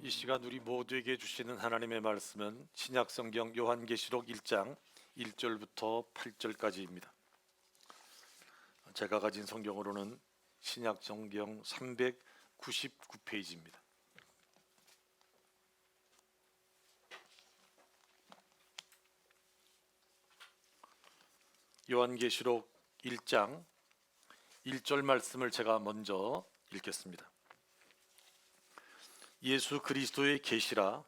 이 시간 우리 모두에게 주시는 하나님의 말씀은 신약성경 요한계시록 1장 1절부터 8절까지입니다. 제가 가진 성경으로는 신약성경 399페이지입니다. 요한계시록 1장 1절 말씀을 제가 먼저 읽겠습니다. 예수 그리스도의 계시라.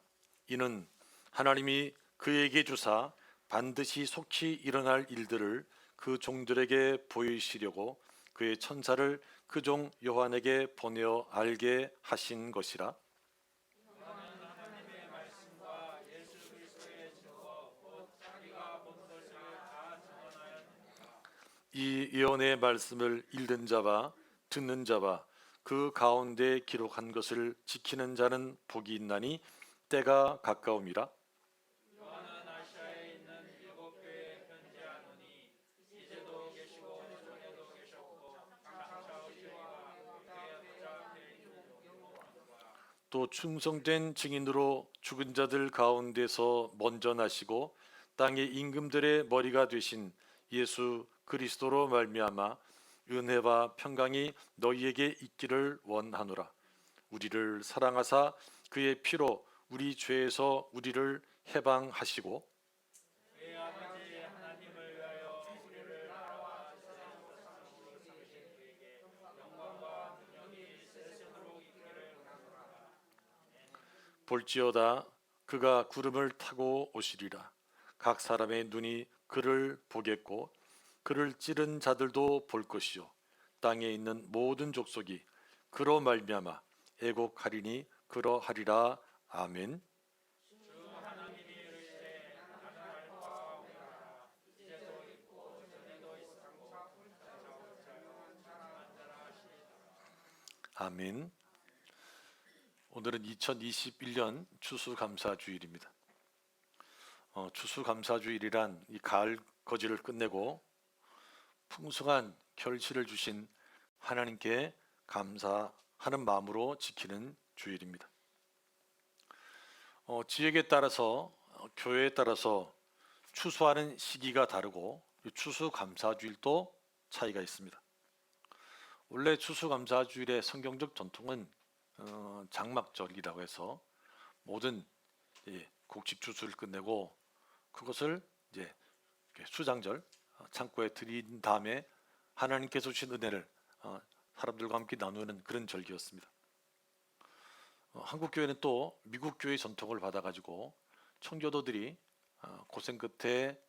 이는 하나님이 그에게 주사 반드시 속히 일어날 일들을 그 종들에게 보이시려고 그의 천사를 그 종 요한에게 보내어 알게 하신 것이라. 이 예언의 말씀을 읽는 자와 듣는 자와 그 가운데 기록한 것을 지키는 자는 복이 있나니 때가 가까움이라. 또 충성된 증인으로 죽은 자들 가운데서 먼저 나시고 땅의 임금들의 머리가 되신 예수 그리스도로 말미암아 은혜와 평강이 너희에게 있기를 원하노라. 우리를 사랑하사 그의 피로 우리 죄에서 우리를 해방하시고 볼지어다 그가 구름을 타고 오시리라. 각 사람의 눈이 그를 보겠고 그를 찌른 자들도 볼 것이요 땅에 있는 모든 족속이 그로 말미암아 애곡하리니 그러하리라. 아멘. 아멘. 오늘은 2021년 추수감사주일입니다. 추수감사주일이란 이 가을 거지를 끝내고 풍성한 결실을 주신 하나님께 감사하는 마음으로 지키는 주일입니다. 지역에 따라서 교회에 따라서 추수하는 시기가 다르고 추수감사주일도 차이가 있습니다. 원래 추수감사주일의 성경적 전통은 장막절이라고 해서 모든 곡식 추수를 끝내고 그것을 이제 수장절 창고에 들인 다음에 하나님께서 주신 은혜를 사람들과 함께 나누는 그런 절기였습니다. 한국 교회는 또 미국 교회의 전통을 받아가지고 청교도들이 고생 끝에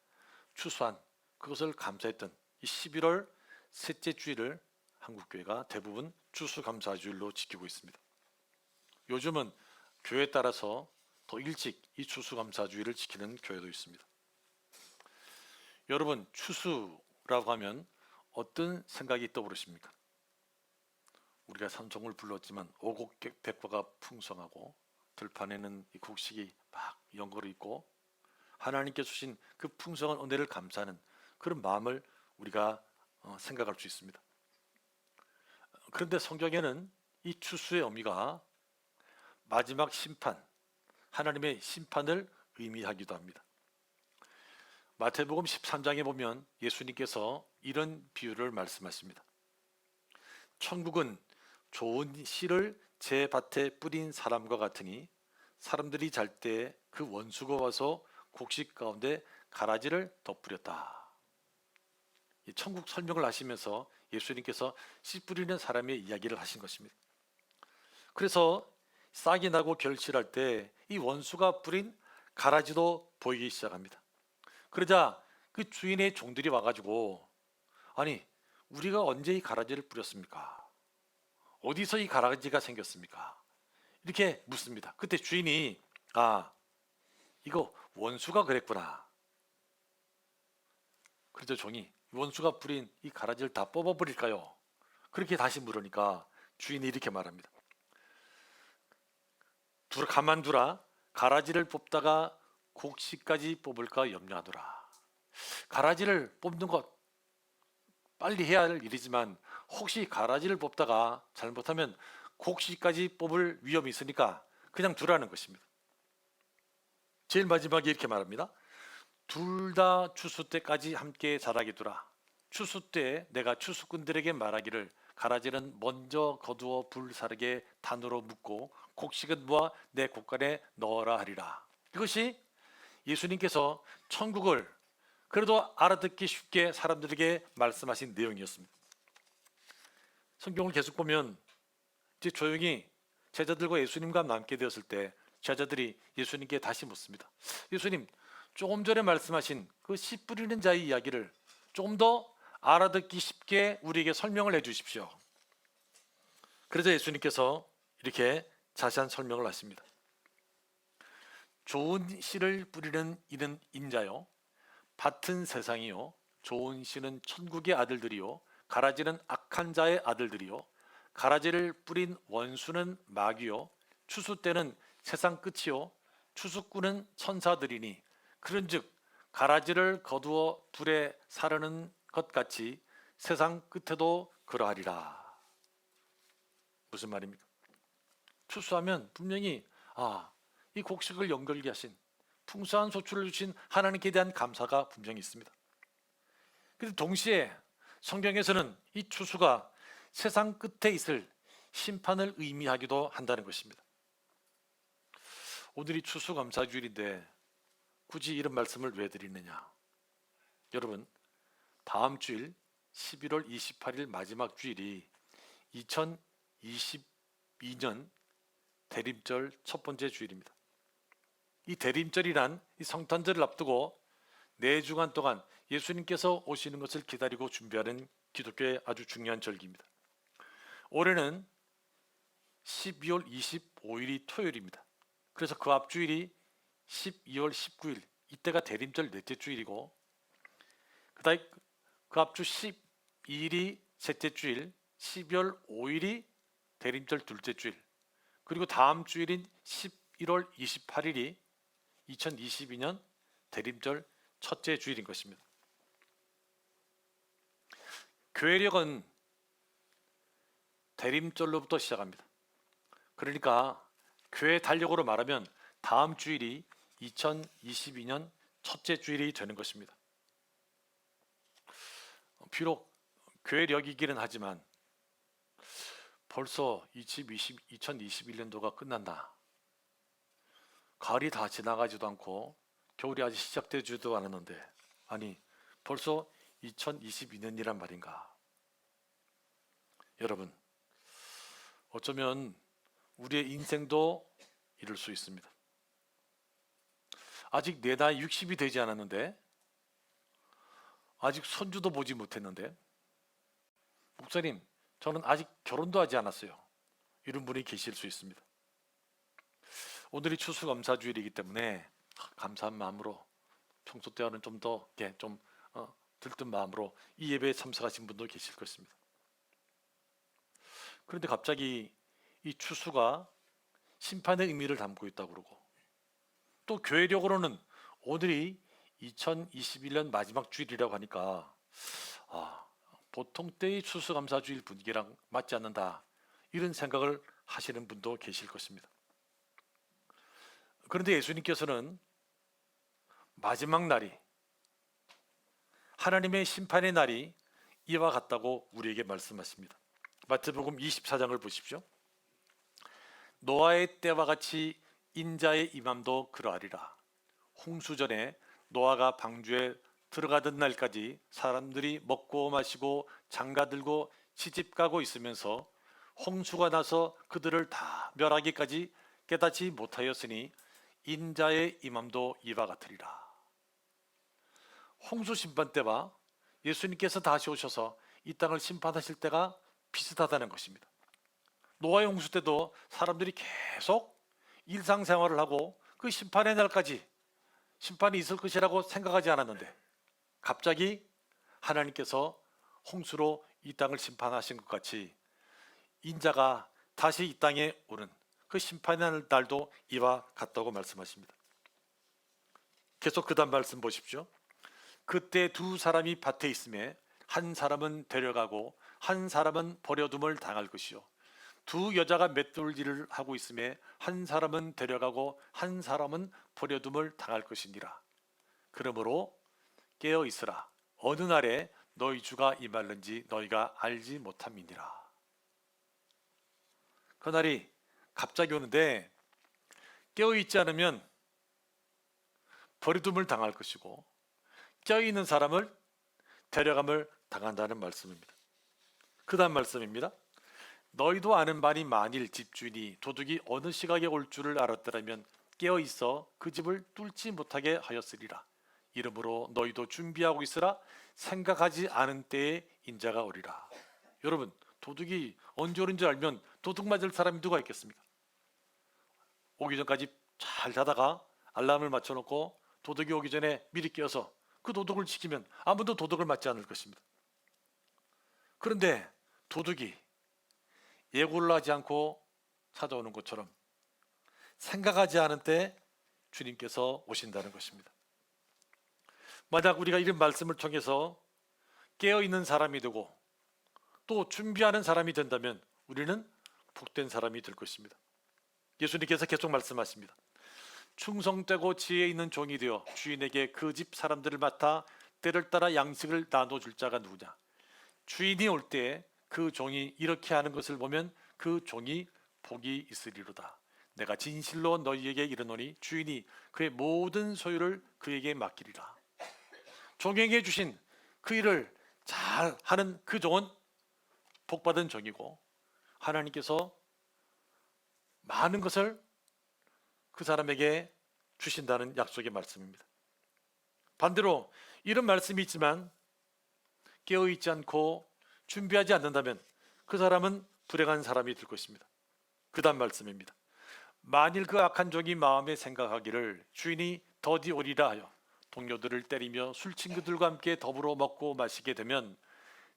추수한 그것을 감사했던 이 11월 셋째 주일을 한국 교회가 대부분 추수감사주일로 지키고 있습니다. 요즘은 교회에 따라서 더 일찍 이 추수감사주일을 지키는 교회도 있습니다. 여러분, 추수라고 하면 어떤 생각이 떠오르십니까? 우리가 산송을 불렀지만 오곡백과가 풍성하고 들판에는 이 곡식이 막 연거로 있고 하나님께 주신 그 풍성한 은혜를 감사하는 그런 마음을 우리가 생각할 수 있습니다. 그런데 성경에는 이 추수의 의미가 마지막 심판, 하나님의 심판을 의미하기도 합니다. 마태복음 13장에 보면 예수님께서 이런 비유를 말씀하십니다. 천국은 좋은 씨를 제 밭에 뿌린 사람과 같으니 사람들이 잘 때 그 원수가 와서 곡식 가운데 가라지를 덧뿌렸다. 이 천국 설명을 하시면서 예수님께서 씨 뿌리는 사람의 이야기를 하신 것입니다. 그래서 싹이 나고 결실할 때 이 원수가 뿌린 가라지도 보이기 시작합니다. 그러자 그 주인의 종들이 와가지고 아니 우리가 언제 이 가라지를 뿌렸습니까? 어디서 이 가라지가 생겼습니까? 이렇게 묻습니다. 그때 주인이 이거 원수가 그랬구나. 그래서 종이 원수가 뿌린 이 가라지를 다 뽑아버릴까요? 그렇게 다시 물으니까 주인이 이렇게 말합니다. 가만두라. 가라지를 뽑다가 곡식까지 뽑을까 염려하노라. 가라지를 뽑는 것 빨리 해야 할 일이지만 혹시 가라지를 뽑다가 잘못하면 곡식까지 뽑을 위험이 있으니까 그냥 두라는 것입니다. 제일 마지막에 이렇게 말합니다. 둘 다 추수 때까지 함께 자라게 두라. 추수 때 내가 추수꾼들에게 말하기를 가라지는 먼저 거두어 불사르게 단으로 묶고 곡식은 모아 내 곡간에 넣어라 하리라. 이것이 예수님께서 천국을 그래도 알아듣기 쉽게 사람들에게 말씀하신 내용이었습니다. 성경을 계속 보면 이제 조용히 제자들과 예수님과 남게 되었을 때 제자들이 예수님께 다시 묻습니다. 예수님, 조금 전에 말씀하신 그 씨 뿌리는 자의 이야기를 조금 더 알아듣기 쉽게 우리에게 설명을 해 주십시오. 그래서 예수님께서 이렇게 자세한 설명을 하십니다. 좋은 씨를 뿌리는 이는 인자요, 밭은 세상이요, 좋은 씨는 천국의 아들들이요, 가라지는 악한 자의 아들들이요, 가라지를 뿌린 원수는 마귀요, 추수 때는 세상 끝이요, 추수꾼은 천사들이니 그런즉 가라지를 거두어 불에 사르는 것 같이 세상 끝에도 그러하리라. 무슨 말입니까? 추수하면 분명히 이 곡식을 연결케 하신 풍성한 소출을 주신 하나님께 대한 감사가 분명히 있습니다. 그런데 동시에 성경에서는 이 추수가 세상 끝에 있을 심판을 의미하기도 한다는 것입니다. 오늘이 추수감사주일인데 굳이 이런 말씀을 왜 드리느냐? 여러분, 다음 주일 11월 28일 마지막 주일이 2022년 대림절 첫 번째 주일입니다. 이 대림절이란 이 성탄절을 앞두고 4주간 동안 예수님께서 오시는 것을 기다리고 준비하는 기독교의 아주 중요한 절기입니다. 올해는 12월 25일이 토요일입니다. 그래서 그 앞주일이 12월 19일, 이때가 대림절 넷째 주일이고, 그다음 그 앞주 12일이 셋째 주일, 12월 5일이 대림절 둘째 주일, 그리고 다음 주일인 11월 28일이 2022년 대림절 첫째 주일인 것입니다. 교회력은 대림절로부터 시작합니다. 그러니까 교회 달력으로 말하면 다음 주일이 2022년 첫째 주일이 되는 것입니다. 비록 교회력이기는 하지만 벌써 2021년도가 끝난다. 가을이 다 지나가지도 않고 겨울이 아직 시작되지도 않았는데, 아니 벌써 2022년이란 말인가? 여러분, 어쩌면 우리의 인생도 이럴 수 있습니다. 아직 내 나이 60이 되지 않았는데, 아직 손주도 보지 못했는데, 목사님, 저는 아직 결혼도 하지 않았어요. 이런 분이 계실 수 있습니다. 오늘이 추수감사주일이기 때문에 감사한 마음으로 평소 때와는 좀 더 들뜬 마음으로 이 예배에 참석하신 분도 계실 것입니다. 그런데 갑자기 이 추수가 심판의 의미를 담고 있다고 그러고, 또 교회력으로는 오늘이 2021년 마지막 주일이라고 하니까 보통 때의 추수감사주일 분위기랑 맞지 않는다, 이런 생각을 하시는 분도 계실 것입니다. 그런데 예수님께서는 마지막 날이, 하나님의 심판의 날이 이와 같다고 우리에게 말씀하십니다. 마태복음 24장을 보십시오. 노아의 때와 같이 인자의 임함도 그러하리라. 홍수전에 노아가 방주에 들어가던 날까지 사람들이 먹고 마시고 장가들고 시집가고 있으면서 홍수가 나서 그들을 다 멸하기까지 깨닫지 못하였으니 인자의 임함도 이와 같으리라. 홍수 심판 때와 예수님께서 다시 오셔서 이 땅을 심판하실 때가 비슷하다는 것입니다. 노아의 홍수 때도 사람들이 계속 일상생활을 하고 그 심판의 날까지 심판이 있을 것이라고 생각하지 않았는데, 갑자기 하나님께서 홍수로 이 땅을 심판하신 것 같이 인자가 다시 이 땅에 오는 그 심판의 날도 이와 같다고 말씀하십니다. 계속 그 다음 말씀 보십시오. 그때 두 사람이 밭에 있음에 한 사람은 데려가고 한 사람은 버려둠을 당할 것이요 두 여자가 맷돌질을 하고 있음에 한 사람은 데려가고 한 사람은 버려둠을 당할 것이니라. 그러므로 깨어 있으라. 어느 날에 너희 주가 임할는지 너희가 알지 못함이니라. 그날이 갑자기 오는데 깨어 있지 않으면 버려둠을 당할 것이고 깨어 있는 사람을 데려감을 당한다는 말씀입니다. 그 다음 말씀입니다. 너희도 아는 바니 만일 집주인이 도둑이 어느 시각에 올 줄을 알았더라면 깨어 있어 그 집을 뚫지 못하게 하였으리라. 이러므로 너희도 준비하고 있으라. 생각하지 않은 때에 인자가 오리라. 여러분, 도둑이 언제 오는 줄 알면 도둑 맞을 사람이 누가 있겠습니까? 오기 전까지 잘 자다가 알람을 맞춰놓고 도둑이 오기 전에 미리 깨어서 그 도둑을 지키면 아무도 도둑을 맞지 않을 것입니다. 그런데 도둑이 예고를 하지 않고 찾아오는 것처럼 생각하지 않은 때 주님께서 오신다는 것입니다. 만약 우리가 이런 말씀을 통해서 깨어있는 사람이 되고 또 준비하는 사람이 된다면 우리는 복된 사람이 될 것입니다. 예수님께서 계속 말씀하십니다. 충성되고 지혜 있는 종이 되어 주인에게 그 집 사람들을 맡아 때를 따라 양식을 나눠줄 자가 누구냐. 주인이 올 때 그 종이 이렇게 하는 것을 보면 그 종이 복이 있으리로다. 내가 진실로 너희에게 이르노니 주인이 그의 모든 소유를 그에게 맡기리라. 종에게 주신 그 일을 잘 하는 그 종은 복받은 종이고 하나님께서 많은 것을 그 사람에게 주신다는 약속의 말씀입니다. 반대로 이런 말씀이 있지만 깨어있지 않고 준비하지 않는다면 그 사람은 불행한 사람이 될 것입니다. 그 다음 말씀입니다. 만일 그 악한 종이 마음에 생각하기를 주인이 더디 오리라 하여 동료들을 때리며 술친구들과 함께 더불어 먹고 마시게 되면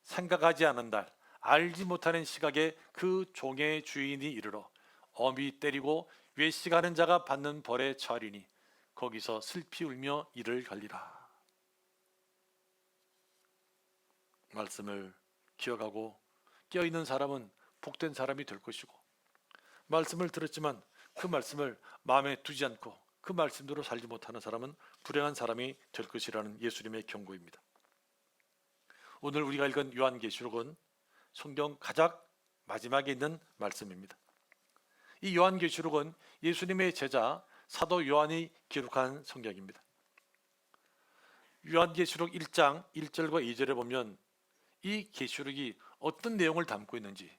생각하지 않은 날 알지 못하는 시각에 그 종의 주인이 이르러 엄히 때리고 외식하는 자가 받는 벌에 처하리니 거기서 슬피 울며 이를 갈리라. 말씀을 기억하고 깨어있는 사람은 복된 사람이 될 것이고 말씀을 들었지만 그 말씀을 마음에 두지 않고 그 말씀대로 살지 못하는 사람은 불행한 사람이 될 것이라는 예수님의 경고입니다. 오늘 우리가 읽은 요한계시록은 성경 가장 마지막에 있는 말씀입니다. 이 요한계시록은 예수님의 제자 사도 요한이 기록한 성경입니다. 요한계시록 1장 1절과 2절에 보면 이 계시록이 어떤 내용을 담고 있는지,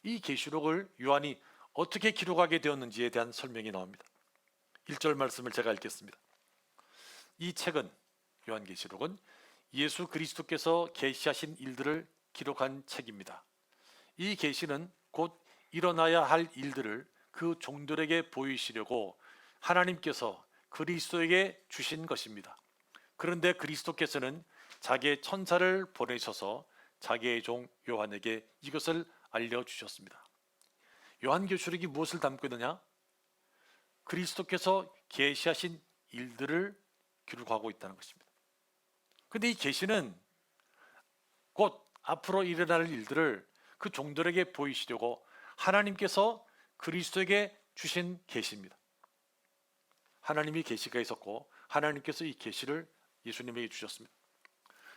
이 계시록을 요한이 어떻게 기록하게 되었는지에 대한 설명이 나옵니다. 1절 말씀을 제가 읽겠습니다. 이 책은, 요한계시록은 예수 그리스도께서 계시하신 일들을 기록한 책입니다. 이 계시는 곧 일어나야 할 일들을 그 종들에게 보이시려고 하나님께서 그리스도에게 주신 것입니다. 그런데 그리스도께서는 자기의 천사를 보내셔서 자기의 종 요한에게 이것을 알려주셨습니다. 요한계시록이 무엇을 담고 있느냐? 그리스도께서 계시하신 일들을 기록하고 있다는 것입니다. 그런데 이 계시는 곧 앞으로 일어날 일들을 그 종들에게 보이시려고 하나님께서 그리스도에게 주신 계시입니다. 하나님이 계시가 있었고 하나님께서 이 계시를 예수님에게 주셨습니다.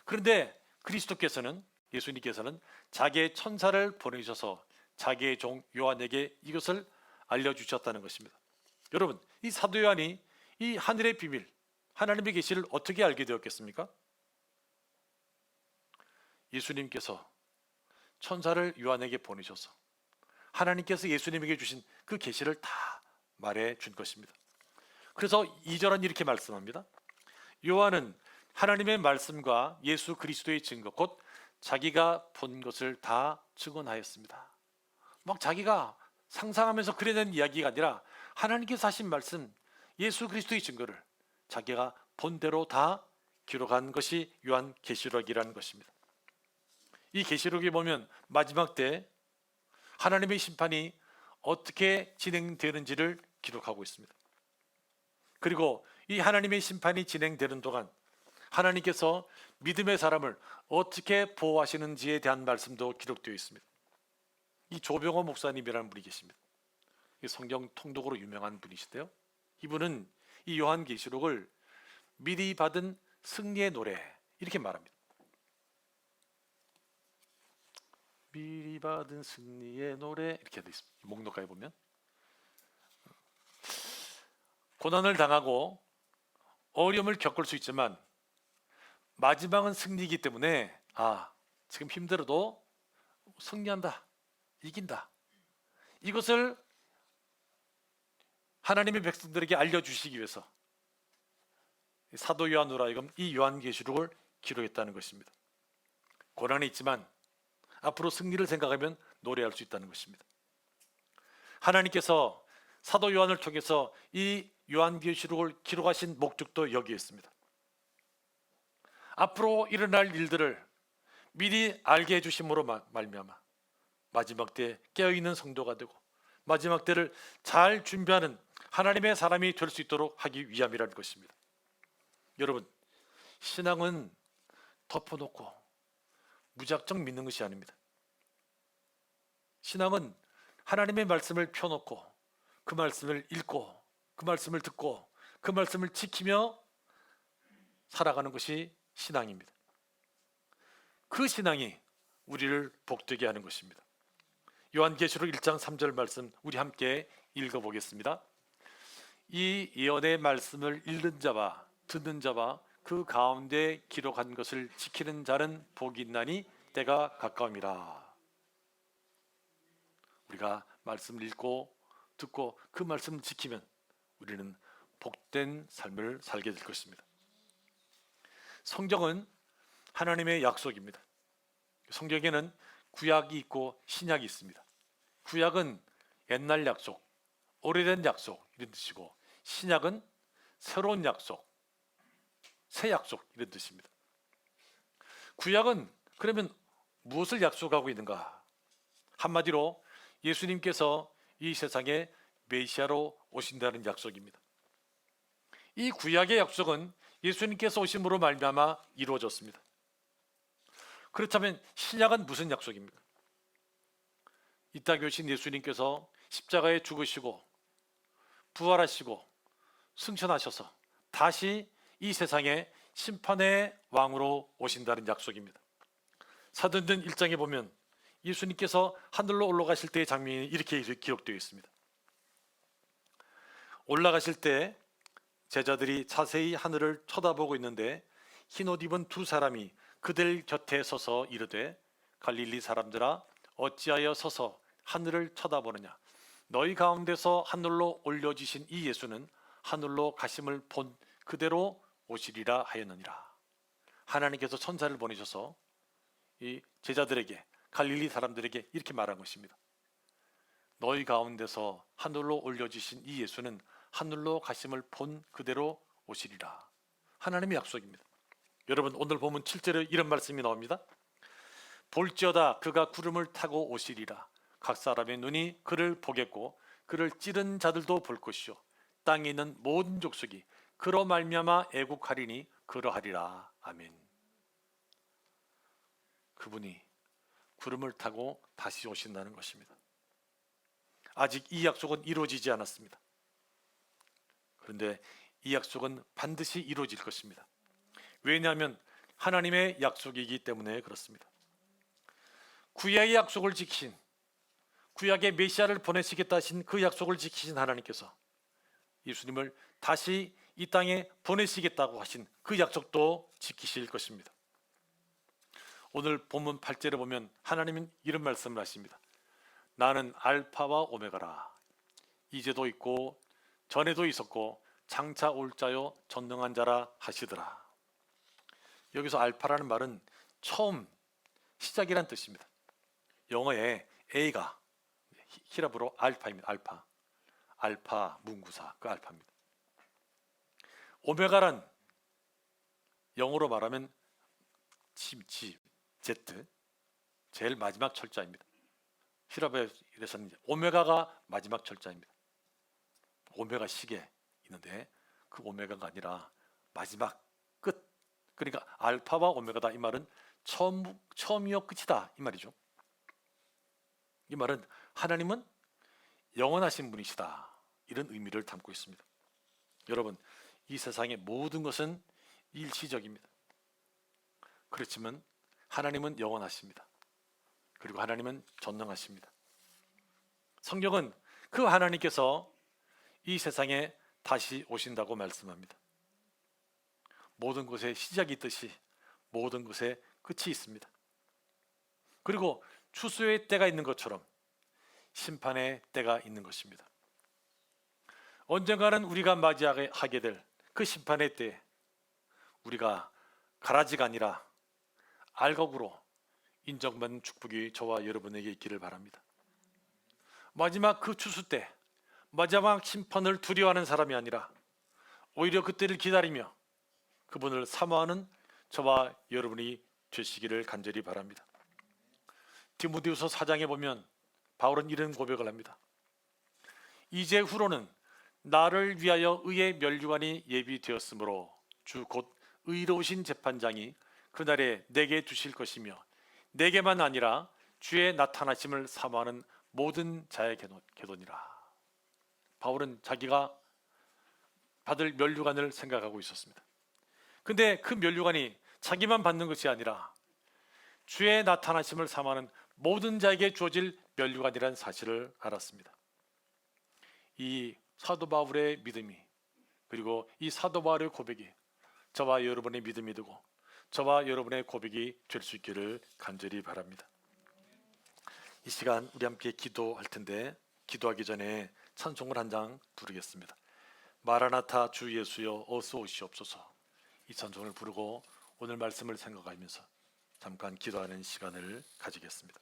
그런데 그리스도께서는, 예수님께서는 자기의 천사를 보내셔서 자기의 종 요한에게 이것을 알려주셨다는 것입니다. 여러분, 이 사도 요한이 이 하늘의 비밀, 하나님의 계시를 어떻게 알게 되었겠습니까? 예수님께서 천사를 요한에게 보내셔서 하나님께서 예수님에게 주신 그 계시를 다 말해 준 것입니다. 그래서 2절은 이렇게 말씀합니다. 요한은 하나님의 말씀과 예수 그리스도의 증거, 곧 자기가 본 것을 다 증언하였습니다. 막 자기가 상상하면서 그려낸 이야기가 아니라 하나님께서 하신 말씀, 예수 그리스도의 증거를 자기가 본 대로 다 기록한 것이 요한계시록이라는 것입니다. 이 계시록에 보면 마지막 때 하나님의 심판이 어떻게 진행되는지를 기록하고 있습니다. 그리고 이 하나님의 심판이 진행되는 동안 하나님께서 믿음의 사람을 어떻게 보호하시는지에 대한 말씀도 기록되어 있습니다. 이 조병호 목사님이라는 분이 계십니다. 성경 통독으로 유명한 분이신데요. 이분은 이 요한계시록을 미리 받은 승리의 노래 이렇게 말합니다. 미리 받은 승리의 노래 이렇게 되어 있습니다. 목록가에 보면 고난을 당하고 어려움을 겪을 수 있지만 마지막은 승리이기 때문에 지금 힘들어도 승리한다, 이긴다. 이것을 하나님의 백성들에게 알려주시기 위해서 사도 요한으로 하여금 이 요한계시록을 기록했다는 것입니다. 고난이 있지만 앞으로 승리를 생각하면 노래할 수 있다는 것입니다. 하나님께서 사도 요한을 통해서 이 요한계시록을 기록하신 목적도 여기에 있습니다. 앞으로 일어날 일들을 미리 알게 해주심으로 말미암아 마지막 때에 깨어있는 성도가 되고 마지막 때를 잘 준비하는 하나님의 사람이 될 수 있도록 하기 위함이라는 것입니다. 여러분, 신앙은 덮어놓고 무작정 믿는 것이 아닙니다. 신앙은 하나님의 말씀을 펴놓고 그 말씀을 읽고 그 말씀을 듣고 그 말씀을 지키며 살아가는 것이 신앙입니다. 그 신앙이 우리를 복되게 하는 것입니다. 요한계시록 1장 3절 말씀 우리 함께 읽어보겠습니다. 이 예언의 말씀을 읽는 자와 듣는 자와 그 가운데 기록한 것을 지키는 자는 복이 있나니 때가 가까움이라. 우리가 말씀을 읽고 듣고 그 말씀을 지키면 우리는 복된 삶을 살게 될 것입니다. 성경은 하나님의 약속입니다. 성경에는 구약이 있고 신약이 있습니다. 구약은 옛날 약속, 오래된 약속 이런 뜻이고 신약은 새로운 약속, 새 약속 이런 뜻입니다. 구약은 그러면 무엇을 약속하고 있는가? 한마디로 예수님께서 이 세상에 메시아로 오신다는 약속입니다. 이 구약의 약속은 예수님께서 오심으로 말미암아 이루어졌습니다. 그렇다면 신약은 무슨 약속입니까? 이 땅에 오신 예수님께서 십자가에 죽으시고 부활하시고 승천하셔서 다시 이 세상에 심판의 왕으로 오신다는 약속입니다. 사도행전 1장에 보면 예수님께서 하늘로 올라가실 때의 장면이 이렇게 기록되어 있습니다. 올라가실 때 제자들이 자세히 하늘을 쳐다보고 있는데 흰옷 입은 두 사람이 그들 곁에 서서 이르되 갈릴리 사람들아 어찌하여 서서 하늘을 쳐다보느냐 너희 가운데서 하늘로 올려지신 이 예수는 하늘로 가심을 본 그대로 오시리라 하였느니라. 하나님께서 천사를 보내셔서 이 제자들에게 갈릴리 사람들에게 이렇게 말한 것입니다. 너희 가운데서 하늘로 올려지신 이 예수는 하늘로 가심을 본 그대로 오시리라. 하나님의 약속입니다. 여러분 오늘 보면 7절에 이런 말씀이 나옵니다. 볼지어다 그가 구름을 타고 오시리라. 각 사람의 눈이 그를 보겠고 그를 찌른 자들도 볼 것이요 땅에 있는 모든 족속이 그로 말미암아 애국하리니 그러하리라. 아멘. 그분이 구름을 타고 다시 오신다는 것입니다. 아직 이 약속은 이루어지지 않았습니다. 그런데 이 약속은 반드시 이루어질 것입니다. 왜냐하면 하나님의 약속이기 때문에 그렇습니다. 구약의 약속을 지키신 구약의 메시아를 보내시겠다 하신 그 약속을 지키신 하나님께서 예수님을 다시 이 땅에 보내시겠다고 하신 그 약속도 지키실 것입니다. 오늘 본문 8절에 보면 하나님은 이런 말씀을 하십니다. 나는 알파와 오메가라. 이제도 있고 전에도 있었고 장차 올 자요 전능한 자라 하시더라. 여기서 알파라는 말은 처음, 시작이란 뜻입니다. 영어에 A가 히라브로 알파입니다. 알파 문구사 그 알파입니다. 오메가란 영어로 말하면 Z 제일 마지막 철자입니다. 히라브에서는 오메가가 마지막 철자입니다. 오메가 시계 있는데 그 오메가가 아니라 마지막 끝. 그러니까 알파와 오메가다 이 말은 처음이요 끝이다 이 말이죠. 이 말은 하나님은 영원하신 분이시다, 이런 의미를 담고 있습니다. 여러분, 이 세상의 모든 것은 일시적입니다. 그렇지만 하나님은 영원하십니다. 그리고 하나님은 전능하십니다. 성경은 그 하나님께서 이 세상에 다시 오신다고 말씀합니다. 모든 것에 시작이 있듯이 모든 것에 끝이 있습니다. 그리고 추수의 때가 있는 것처럼 심판의 때가 있는 것입니다. 언젠가는 우리가 맞이하게 될 그 심판의 때에 우리가 가라지가 아니라 알곡으로 인정받는 축복이 저와 여러분에게 있기를 바랍니다. 마지막 그 추수 때, 마지막 심판을 두려워하는 사람이 아니라 오히려 그때를 기다리며 그분을 사모하는 저와 여러분이 되시기를 간절히 바랍니다. 디모데후서 4장에 보면 바울은 이런 고백을 합니다. 이제 후로는 나를 위하여 의의 면류관이 예비되었으므로 주 곧 의로우신 재판장이 그날에 내게 주실 것이며 내게만 아니라 주의 나타나심을 사모하는 모든 자의 계도니라. 바울은 자기가 받을 면류관을 생각하고 있었습니다. 근데 그 면류관이 자기만 받는 것이 아니라 주의 나타나심을 사모하는 모든 자에게 주어질 면류관이라는 사실을 알았습니다. 이 사도 바울의 믿음이, 그리고 이 사도 바울의 고백이 저와 여러분의 믿음이 되고 저와 여러분의 고백이 될 수 있기를 간절히 바랍니다. 이 시간 우리 함께 기도할 텐데, 기도하기 전에 찬송을 한 장 부르겠습니다. 마라나타 주 예수여 어서 오시옵소서. 이 찬송을 부르고 오늘 말씀을 생각하면서 잠깐 기도하는 시간을 가지겠습니다.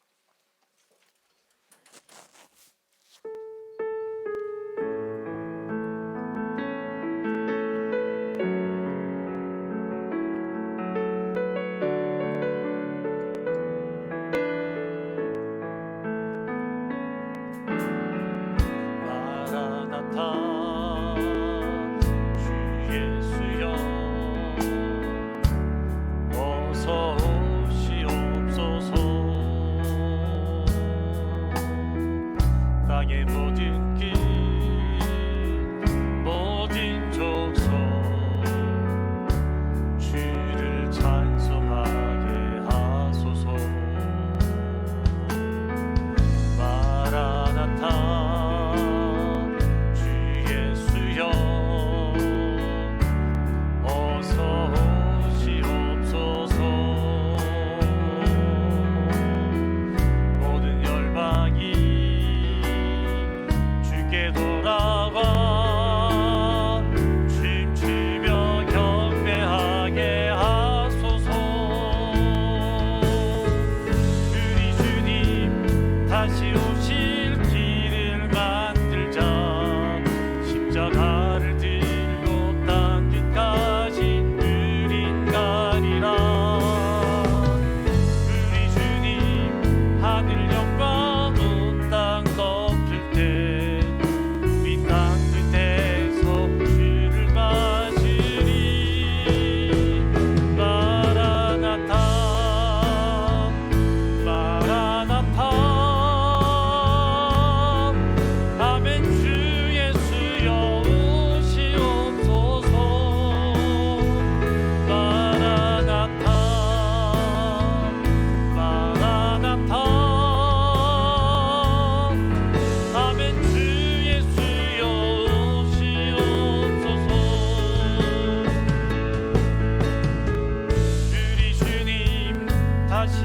다시